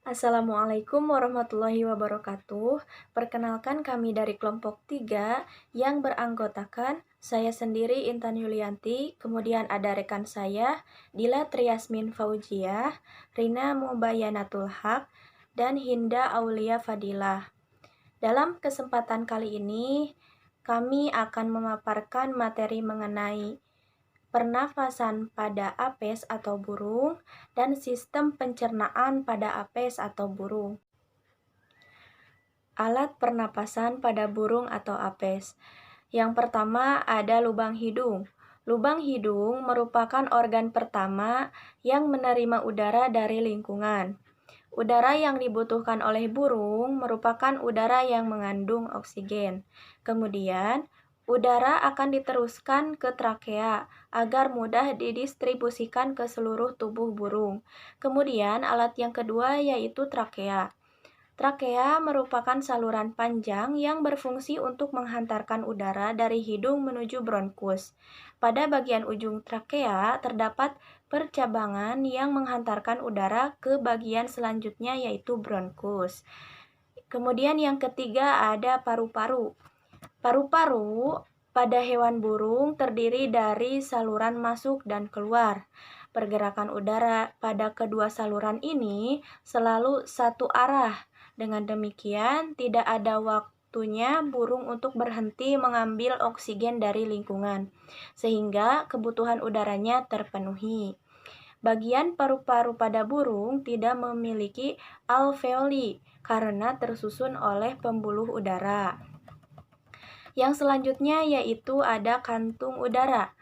Assalamualaikum warahmatullahi wabarakatuh. Perkenalkan kami dari kelompok 3 yang beranggotakan saya sendiri Intan Yulianti, kemudian ada rekan saya Dila Triasmin Fauziah, Rina Mubayanatul Haq, dan Hinda Aulia Fadilah. Dalam kesempatan kali ini, kami akan memaparkan materi mengenai pernafasan pada apes atau burung dan sistem pencernaan pada apes atau burung. Alat pernapasan pada burung atau apes. Yang pertama ada lubang hidung. Lubang hidung merupakan organ pertama yang menerima udara dari lingkungan. Udara yang dibutuhkan oleh burung merupakan udara yang mengandung oksigen. Kemudian, udara akan diteruskan ke trakea agar mudah didistribusikan ke seluruh tubuh burung. Kemudian, alat yang kedua yaitu trakea. Trakea merupakan saluran panjang yang berfungsi untuk menghantarkan udara dari hidung menuju bronkus. Pada bagian ujung trakea terdapat percabangan yang menghantarkan udara ke bagian selanjutnya yaitu bronkus. Kemudian yang ketiga ada paru-paru. Paru-paru pada hewan burung terdiri dari saluran masuk dan keluar. Pergerakan udara pada kedua saluran ini selalu satu arah. Dengan demikian, tidak ada waktunya burung untuk berhenti mengambil oksigen dari lingkungan, sehingga kebutuhan udaranya terpenuhi. Bagian paru-paru pada burung tidak memiliki alveoli karena tersusun oleh pembuluh udara. Yang selanjutnya yaitu ada kantung udara.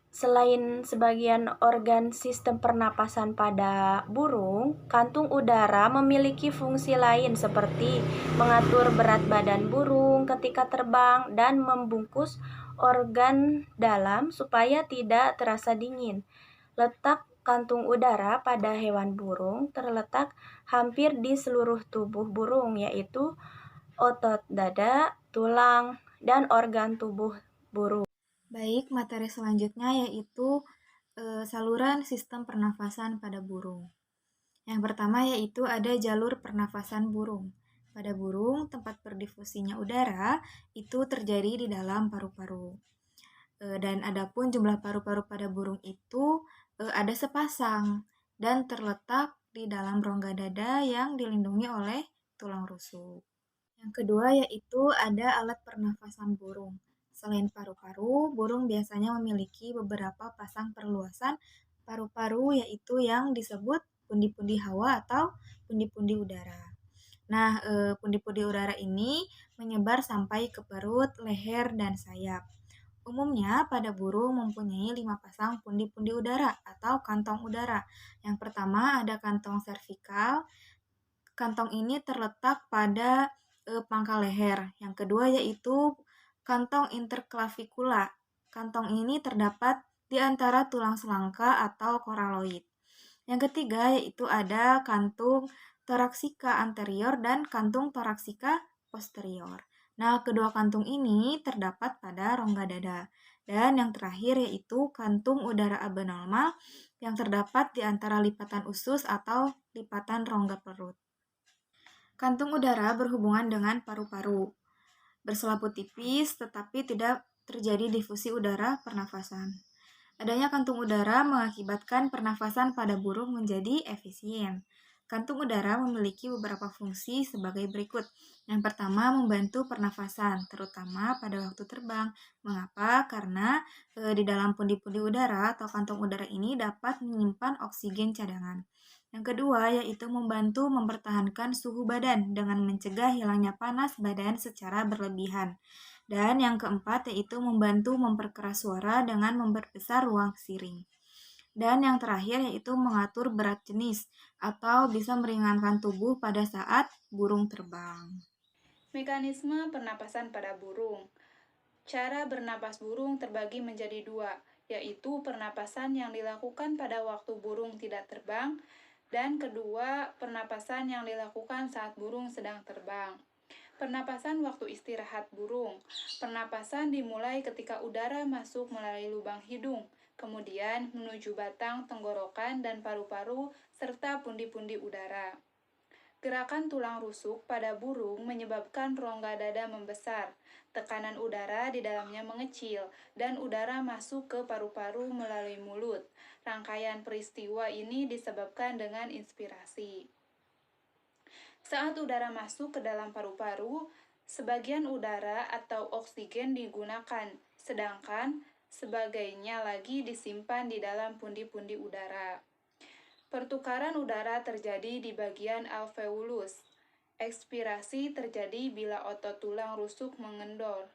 Selain sebagian organ sistem pernapasan pada burung, kantung udara memiliki fungsi lain seperti mengatur berat badan burung ketika terbang dan membungkus organ dalam supaya tidak terasa dingin. Letak kantung udara pada hewan burung terletak hampir di seluruh tubuh burung, yaitu otot dada, tulang, dan organ tubuh burung. Baik, materi selanjutnya yaitu saluran sistem pernafasan pada burung. Yang pertama yaitu ada jalur pernafasan burung. Pada burung, tempat berdifusinya udara itu terjadi di dalam paru-paru. Dan adapun jumlah paru-paru pada burung itu ada sepasang dan terletak di dalam rongga dada yang dilindungi oleh tulang rusuk. Yang kedua yaitu ada alat pernafasan burung. Selain paru-paru, burung biasanya memiliki beberapa pasang perluasan paru-paru yaitu yang disebut pundi-pundi hawa atau pundi-pundi udara. Nah, pundi-pundi udara ini menyebar sampai ke perut, leher, dan sayap. Umumnya pada burung mempunyai 5 pasang pundi-pundi udara atau kantong udara. Yang pertama ada kantong servikal. Kantong ini terletak pada pangkal leher. Yang kedua yaitu kantong interklavikula. Kantong ini terdapat di antara tulang selangka atau koraloid. Yang ketiga yaitu ada kantung toraksika anterior dan kantung toraksika posterior. Nah, kedua kantung ini terdapat pada rongga dada. Dan yang terakhir yaitu kantung udara abnormal yang terdapat di antara lipatan usus atau lipatan rongga perut. Kantung udara berhubungan dengan paru-paru. Berselaput tipis tetapi tidak terjadi difusi udara pernafasan. Adanya kantung udara mengakibatkan pernafasan pada burung menjadi efisien. Kantung udara memiliki beberapa fungsi sebagai berikut. Yang pertama, membantu pernafasan, terutama pada waktu terbang. Mengapa? Karena di dalam pundi-pundi udara atau kantung udara ini dapat menyimpan oksigen cadangan. Yang kedua, yaitu membantu mempertahankan suhu badan dengan mencegah hilangnya panas badan secara berlebihan. Dan yang keempat yaitu membantu memperkeras suara dengan memperbesar ruang siring. Dan yang terakhir yaitu mengatur berat jenis atau bisa meringankan tubuh pada saat burung terbang. Mekanisme pernapasan pada burung. Cara bernapas burung terbagi menjadi dua, yaitu pernapasan yang dilakukan pada waktu burung tidak terbang, dan kedua, pernapasan yang dilakukan saat burung sedang terbang. Pernapasan waktu istirahat burung. Pernapasan dimulai ketika udara masuk melalui lubang hidung, kemudian menuju batang tenggorokan dan paru-paru serta pundi-pundi udara. Gerakan tulang rusuk pada burung menyebabkan rongga dada membesar, tekanan udara di dalamnya mengecil, dan udara masuk ke paru-paru melalui mulut. Rangkaian peristiwa ini disebabkan dengan inspirasi. Saat udara masuk ke dalam paru-paru, sebagian udara atau oksigen digunakan, sedangkan sebagainya lagi disimpan di dalam pundi-pundi udara. Pertukaran udara terjadi di bagian alveolus. Ekspirasi terjadi bila otot tulang rusuk mengendor,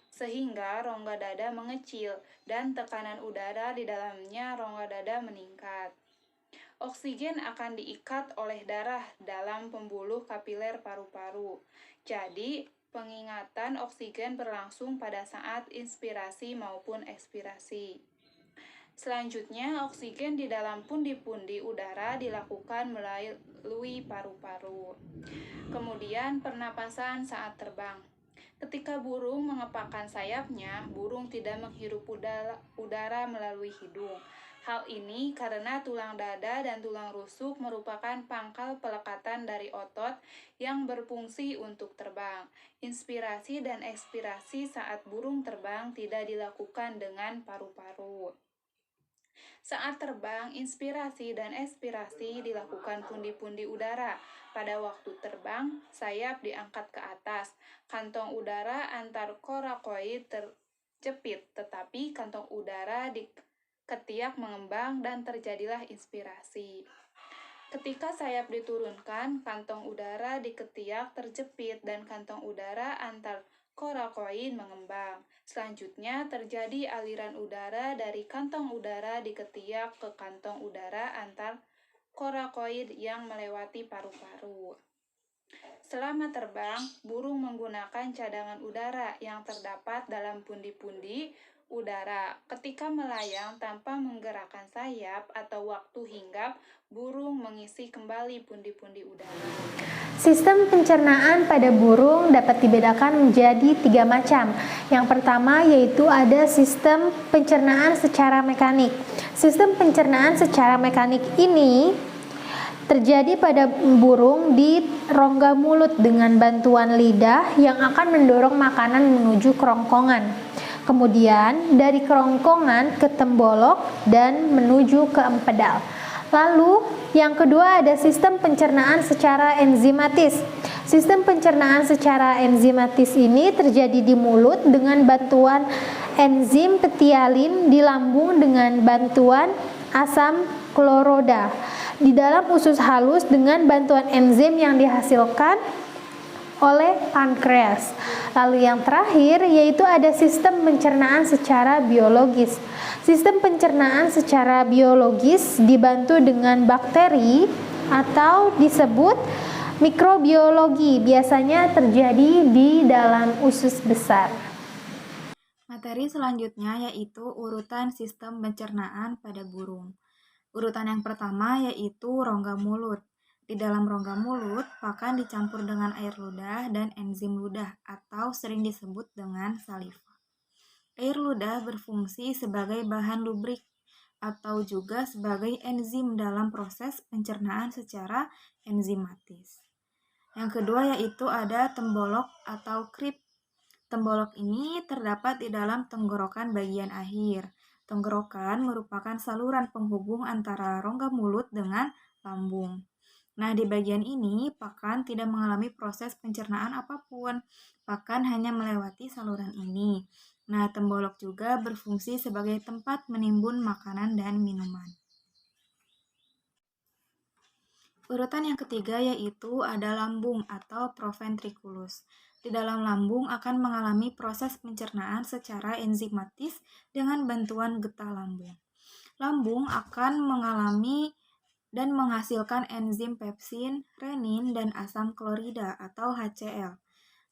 sehingga rongga dada mengecil dan tekanan udara di dalamnya rongga dada meningkat. Oksigen akan diikat oleh darah dalam pembuluh kapiler paru-paru. Jadi, pengingatan oksigen berlangsung pada saat inspirasi maupun ekspirasi. Selanjutnya, oksigen di dalam pundi-pundi udara dilakukan melalui paru-paru. Kemudian, pernapasan saat terbang. Ketika burung mengepakkan sayapnya, burung tidak menghirup udara melalui hidung. Hal ini karena tulang dada dan tulang rusuk merupakan pangkal pelekatan dari otot yang berfungsi untuk terbang. Inspirasi dan ekspirasi saat burung terbang tidak dilakukan dengan paru-paru. Saat terbang, inspirasi dan ekspirasi dilakukan pundi-pundi udara. Pada waktu terbang, sayap diangkat ke atas. Kantong udara antar korakoid terjepit, tetapi kantong udara di ketiak mengembang dan terjadilah inspirasi. Ketika sayap diturunkan, kantong udara di ketiak terjepit dan kantong udara antar korakoid mengembang. Selanjutnya terjadi aliran udara dari kantong udara di ketiak ke kantong udara antar korakoid yang melewati paru-paru. Selama terbang, burung menggunakan cadangan udara yang terdapat dalam pundi-pundi udara. Ketika melayang tanpa menggerakkan sayap atau waktu hinggap, burung mengisi kembali pundi-pundi udara. Sistem pencernaan pada burung dapat dibedakan menjadi 3 macam. Yang pertama yaitu ada sistem pencernaan secara mekanik. Sistem pencernaan secara mekanik ini terjadi pada burung di rongga mulut dengan bantuan lidah yang akan mendorong makanan menuju kerongkongan. Kemudian dari kerongkongan ke tembolok dan menuju ke empedal. Lalu yang kedua ada sistem pencernaan secara enzimatis. Sistem pencernaan secara enzimatis ini terjadi di mulut dengan bantuan enzim petialin, di lambung dengan bantuan asam kloroda, di dalam usus halus dengan bantuan enzim yang dihasilkan oleh pankreas. Lalu yang terakhir yaitu ada sistem pencernaan secara biologis. Sistem pencernaan secara biologis dibantu dengan bakteri atau disebut mikrobiologi, biasanya terjadi di dalam usus besar. Materi selanjutnya yaitu urutan sistem pencernaan pada burung. Urutan yang pertama yaitu rongga mulut. Di dalam rongga mulut, pakan dicampur dengan air ludah dan enzim ludah atau sering disebut dengan saliva. Air ludah berfungsi sebagai bahan lubrik atau juga sebagai enzim dalam proses pencernaan secara enzimatis. Yang kedua yaitu ada tembolok atau krip. Tembolok ini terdapat di dalam tenggorokan bagian akhir. Tenggorokan merupakan saluran penghubung antara rongga mulut dengan lambung. Nah, di bagian ini, pakan tidak mengalami proses pencernaan apapun. Pakan hanya melewati saluran ini. Nah, tembolok juga berfungsi sebagai tempat menimbun makanan dan minuman. Urutan yang ketiga yaitu ada lambung atau proventriculus. Di dalam lambung akan mengalami proses pencernaan secara enzimatis dengan bantuan getah lambung. Lambung akan mengalami dan menghasilkan enzim pepsin, renin, dan asam klorida atau HCl.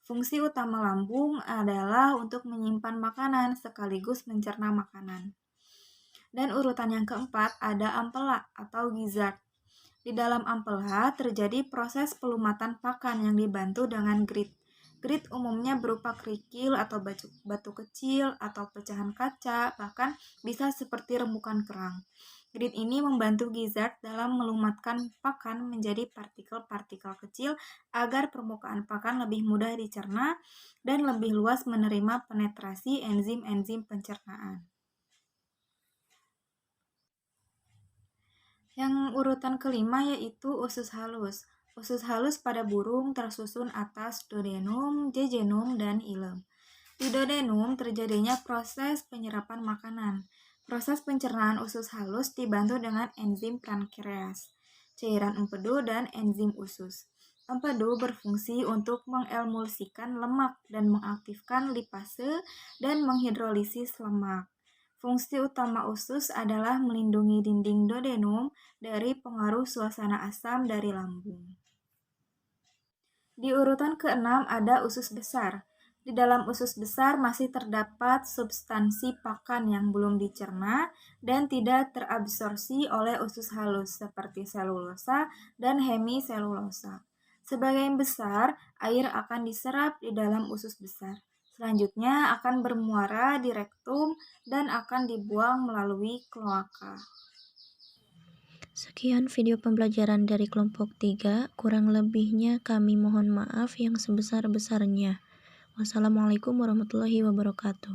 Fungsi utama lambung adalah untuk menyimpan makanan sekaligus mencerna makanan. Dan urutan yang keempat ada ampela atau gizzard. Di dalam ampela terjadi proses pelumatan pakan yang dibantu dengan grit. Grit umumnya berupa kerikil atau batu kecil atau pecahan kaca, bahkan bisa seperti rembukan kerang. Grit ini membantu gizzard dalam melumatkan pakan menjadi partikel-partikel kecil agar permukaan pakan lebih mudah dicerna dan lebih luas menerima penetrasi enzim-enzim pencernaan. Yang urutan kelima yaitu usus halus. Usus halus pada burung tersusun atas duodenum, jejunum, dan ilem. Di duodenum terjadinya proses penyerapan makanan. Proses pencernaan usus halus dibantu dengan enzim pankreas, cairan empedu, dan enzim usus. Empedu berfungsi untuk mengemulsikan lemak dan mengaktifkan lipase dan menghidrolisis lemak. Fungsi utama usus adalah melindungi dinding duodenum dari pengaruh suasana asam dari lambung. Di urutan ke-6 ada usus besar. Di dalam usus besar masih terdapat substansi pakan yang belum dicerna dan tidak terabsorpsi oleh usus halus seperti selulosa dan hemiselulosa. Sebagian besar, air akan diserap di dalam usus besar. Selanjutnya akan bermuara di rektum dan akan dibuang melalui kloaka. Sekian video pembelajaran dari kelompok 3, kurang lebihnya kami mohon maaf yang sebesar-besarnya. Wassalamualaikum warahmatullahi wabarakatuh.